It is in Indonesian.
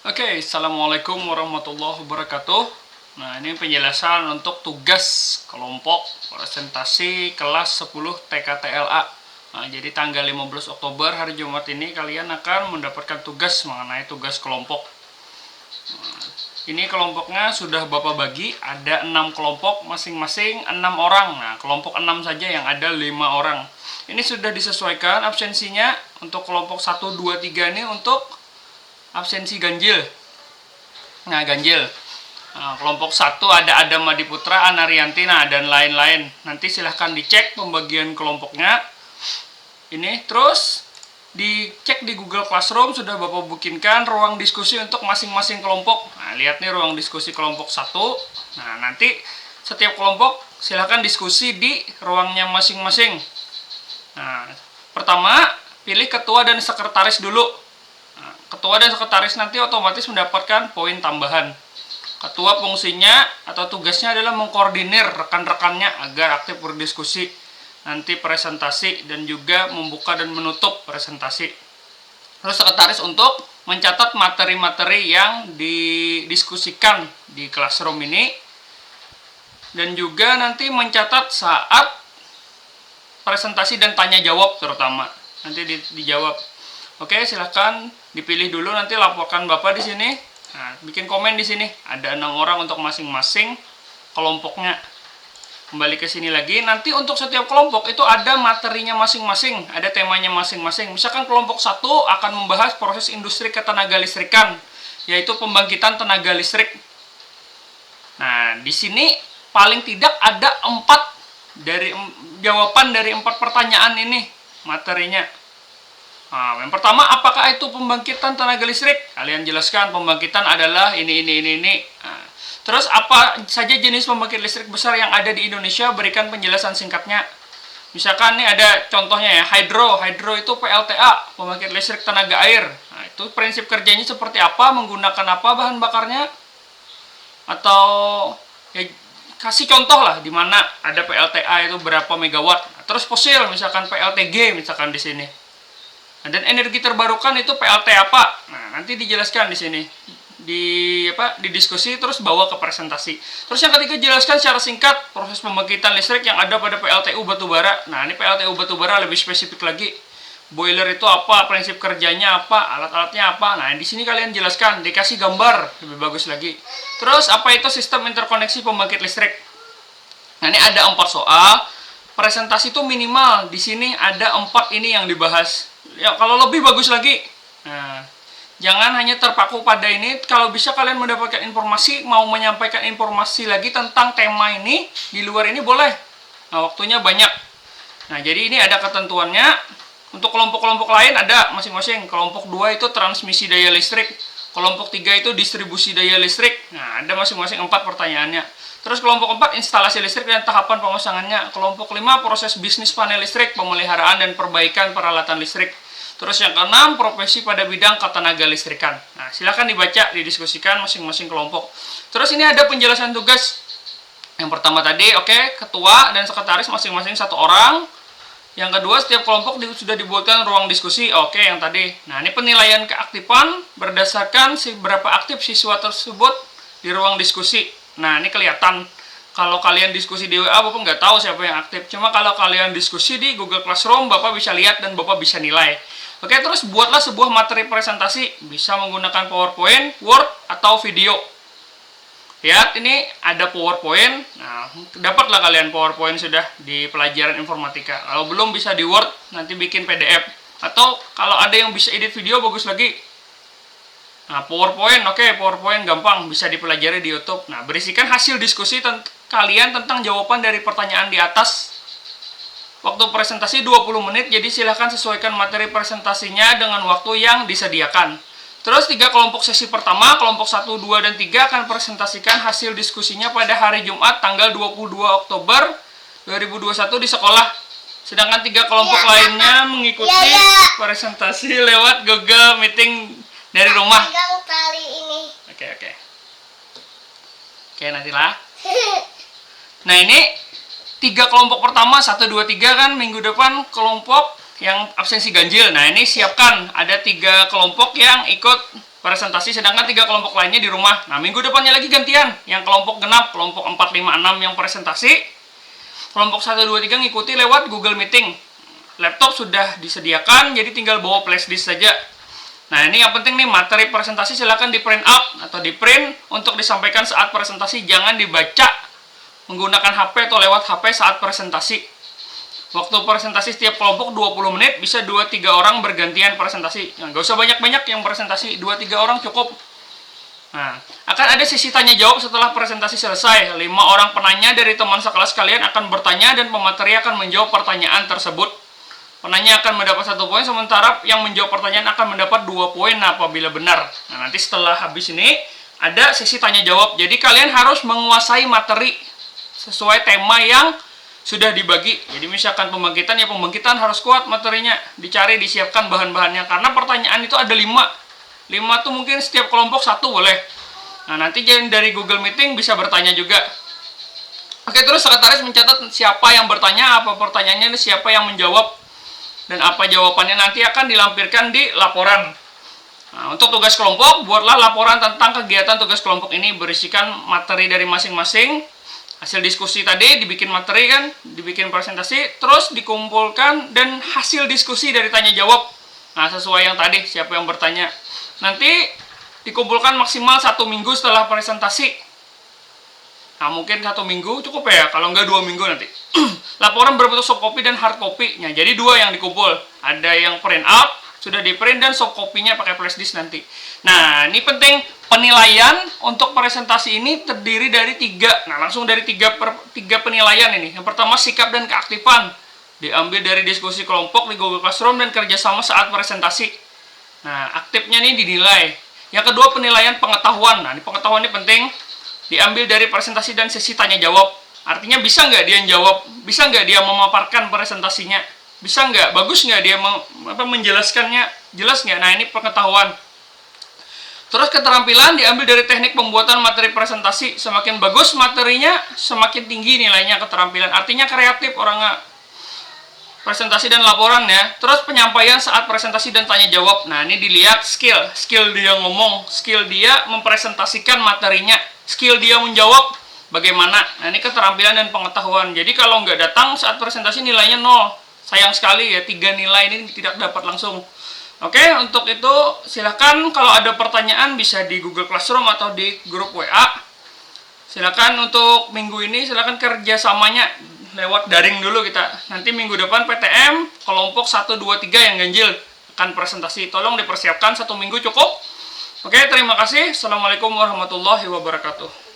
Oke, Assalamualaikum warahmatullahi wabarakatuh. Nah, ini penjelasan untuk tugas kelompok presentasi kelas 10 TKTLA. Nah, jadi tanggal 15 Oktober hari Jumat ini kalian akan mendapatkan tugas mengenai tugas kelompok. Nah, ini kelompoknya sudah Bapak bagi, ada 6 kelompok, masing-masing 6 orang. Nah, kelompok 6 saja yang ada 5 orang. Ini sudah disesuaikan absensinya untuk kelompok 1, 2, 3 ini untuk absensi ganjil. Nah, ganjil. Nah, kelompok 1 ada Adam Adiputra, Anarianti, nah, dan lain-lain. Nanti silahkan dicek pembagian kelompoknya. Ini terus dicek di Google Classroom, sudah Bapak bikinkan ruang diskusi untuk masing-masing kelompok. Nah, lihat nih ruang diskusi kelompok 1. Nah, nanti setiap kelompok silahkan diskusi di ruangnya masing-masing. Nah, pertama pilih ketua dan sekretaris dulu. Ketua dan sekretaris nanti otomatis mendapatkan poin tambahan. Ketua fungsinya atau tugasnya adalah mengkoordinir rekan-rekannya agar aktif berdiskusi, nanti presentasi, dan juga membuka dan menutup presentasi. Terus sekretaris untuk mencatat materi-materi yang didiskusikan di classroom ini, dan juga nanti mencatat saat presentasi dan tanya jawab terutama. Nanti dijawab. Oke, silahkan dipilih dulu, nanti laporkan Bapak di sini. Nah, bikin komen di sini. Ada 6 orang untuk masing-masing kelompoknya. Kembali ke sini lagi. Nanti untuk setiap kelompok itu ada materinya masing-masing, ada temanya masing-masing. Misalkan kelompok 1 akan membahas proses industri ketenaga listrikan, yaitu pembangkitan tenaga listrik. Nah, di sini paling tidak ada 4 dari jawaban dari 4 pertanyaan ini materinya. Nah, yang pertama, apakah itu pembangkitan tenaga listrik? Kalian jelaskan pembangkitan adalah ini. Nah, terus apa saja jenis pembangkit listrik besar yang ada di Indonesia? Berikan penjelasan singkatnya. Misalkan nih ada contohnya ya, hydro itu PLTA, pembangkit listrik tenaga air. Nah, itu prinsip kerjanya seperti apa? Menggunakan apa bahan bakarnya? Atau ya, kasih contoh lah di mana ada PLTA itu berapa megawatt. Nah, terus fosil misalkan PLTG misalkan di sini. Nah, dan energi terbarukan itu PLT apa? Nah, nanti dijelaskan di sini. Di diskusi terus bawa ke presentasi. Terus yang ketiga, jelaskan secara singkat proses pembangkitan listrik yang ada pada PLTU batubara. Nah, ini PLTU batubara lebih spesifik lagi. Boiler itu apa, prinsip kerjanya apa, alat-alatnya apa. Nah, di sini kalian jelaskan, dikasih gambar lebih bagus lagi. Terus apa itu sistem interkoneksi pembangkit listrik? Nah, ini ada 4 soal. Presentasi itu minimal di sini ada 4 ini yang dibahas. Ya, kalau lebih bagus lagi. Nah, jangan hanya terpaku pada ini. Kalau bisa kalian mendapatkan informasi, mau menyampaikan informasi lagi tentang tema ini, di luar ini boleh. Nah, waktunya banyak. Nah, jadi ini ada ketentuannya. Untuk kelompok-kelompok lain ada masing-masing. Kelompok 2 itu transmisi daya listrik. Kelompok 3 itu distribusi daya listrik. Nah, ada masing-masing 4 pertanyaannya. Terus kelompok 4 instalasi listrik dan tahapan pemasangannya. Kelompok 5 proses bisnis panel listrik, pemeliharaan dan perbaikan peralatan listrik. Terus yang ke-6 profesi pada bidang ketenaga listrikan. Nah, silakan dibaca, didiskusikan masing-masing kelompok. Terus ini ada penjelasan tugas. Yang pertama tadi, oke, ketua dan sekretaris masing-masing 1 orang. Yang kedua, setiap kelompok sudah dibuatkan ruang diskusi. Oke, yang tadi. Nah, ini penilaian keaktifan berdasarkan seberapa aktif siswa tersebut di ruang diskusi. Nah, ini kelihatan. Kalau kalian diskusi di WA, Bapak nggak tahu siapa yang aktif. Cuma kalau kalian diskusi di Google Classroom, Bapak bisa lihat dan Bapak bisa nilai. Oke, terus buatlah sebuah materi presentasi. Bisa menggunakan PowerPoint, Word, atau video. Lihat, ini ada PowerPoint. Nah, dapatlah kalian PowerPoint sudah di pelajaran informatika. Kalau belum, bisa di Word, nanti bikin PDF. Atau kalau ada yang bisa edit video, bagus lagi. Nah, PowerPoint, oke, PowerPoint gampang, bisa dipelajari di YouTube. Nah, berisikan hasil diskusi kalian tentang jawaban dari pertanyaan di atas. Waktu presentasi 20 menit, jadi silahkan sesuaikan materi presentasinya dengan waktu yang disediakan. Terus 3 kelompok sesi pertama, kelompok 1, 2, dan 3 akan presentasikan hasil diskusinya pada hari Jumat tanggal 22 Oktober 2021 di sekolah. Sedangkan 3 kelompok lainnya mengikuti presentasi lewat Google Meeting dari rumah. Oke, nantilah. Nah, ini 3 kelompok pertama, 1, 2, 3 kan minggu depan kelompok yang absensi ganjil. Nah, ini siapkan. Ada 3 kelompok yang ikut presentasi, sedangkan 3 kelompok lainnya di rumah. Nah, minggu depannya lagi gantian, yang kelompok genap, kelompok 4, 5, 6 yang presentasi, kelompok 1, 2, 3 ngikuti lewat Google Meeting. Laptop sudah disediakan, jadi tinggal bawa flashdisk saja. Nah, ini yang penting nih, materi presentasi silakan di print out atau di print untuk disampaikan saat presentasi, jangan dibaca menggunakan HP atau lewat HP saat presentasi. Waktu presentasi setiap kelompok 20 menit, bisa 2-3 orang bergantian presentasi. Nah, gak usah banyak-banyak yang presentasi, 2-3 orang cukup. Nah, akan ada sesi tanya jawab setelah presentasi selesai. 5 orang penanya dari teman sekelas kalian akan bertanya dan pemateri akan menjawab pertanyaan tersebut. Penanya akan mendapat 1 poin, sementara yang menjawab pertanyaan akan mendapat 2 poin apabila benar. Nah, nanti setelah habis ini ada sesi tanya jawab. Jadi kalian harus menguasai materi sesuai tema yang sudah dibagi. Jadi misalkan pembangkitan, ya pembangkitan harus kuat materinya, dicari, disiapkan bahan-bahannya, karena pertanyaan itu ada 5 tuh mungkin setiap kelompok 1 boleh. Nah, nanti dari Google Meeting bisa bertanya juga. Oke, terus sekretaris mencatat siapa yang bertanya, apa pertanyaannya, siapa yang menjawab, dan apa jawabannya nanti akan dilampirkan di laporan. Nah, untuk tugas kelompok, buatlah laporan tentang kegiatan tugas kelompok ini, berisikan materi dari masing-masing. Hasil diskusi tadi dibikin materi kan, dibikin presentasi, terus dikumpulkan dan hasil diskusi dari tanya jawab. Nah, sesuai yang tadi, siapa yang bertanya. Nanti dikumpulkan maksimal 1 minggu setelah presentasi. Nah, mungkin 1 minggu cukup ya, kalau enggak 2 minggu nanti. Laporan berbentuk soft copy dan hard copy. Nah, jadi 2 yang dikumpul. Ada yang print out, sudah di print, dan soft copy-nya pakai flash disk nanti. Nah, ini penting. Penilaian untuk presentasi ini terdiri dari 3. Nah, langsung dari 3 penilaian ini. Yang pertama, sikap dan keaktifan. Diambil dari diskusi kelompok di Google Classroom dan kerjasama saat presentasi. Nah, aktifnya ini dinilai. Yang kedua, penilaian pengetahuan. Nah, ini pengetahuan ini penting. Diambil dari presentasi dan sesi tanya jawab. Artinya bisa nggak dia jawab? Bisa nggak dia memaparkan presentasinya? Bisa nggak? Bagus nggak dia menjelaskannya? Jelas nggak? Nah, ini pengetahuan. Terus keterampilan diambil dari teknik pembuatan materi presentasi. Semakin bagus materinya, semakin tinggi nilainya keterampilan. Artinya kreatif orangnya. Presentasi dan laporan ya. Terus penyampaian saat presentasi dan tanya jawab. Nah, ini dilihat skill. Skill dia ngomong, skill dia mempresentasikan materinya, skill dia menjawab bagaimana. Nah, ini keterampilan dan pengetahuan. Jadi kalau nggak datang saat presentasi nilainya 0. Sayang sekali ya, 3 nilai ini tidak dapat langsung. Oke, untuk itu silahkan kalau ada pertanyaan bisa di Google Classroom atau di grup WA. Silahkan untuk minggu ini silahkan kerjasamanya lewat daring dulu kita. Nanti minggu depan PTM kelompok 1, 2, 3 yang ganjil akan presentasi. Tolong dipersiapkan 1 minggu cukup. Oke, terima kasih. Assalamualaikum warahmatullahi wabarakatuh.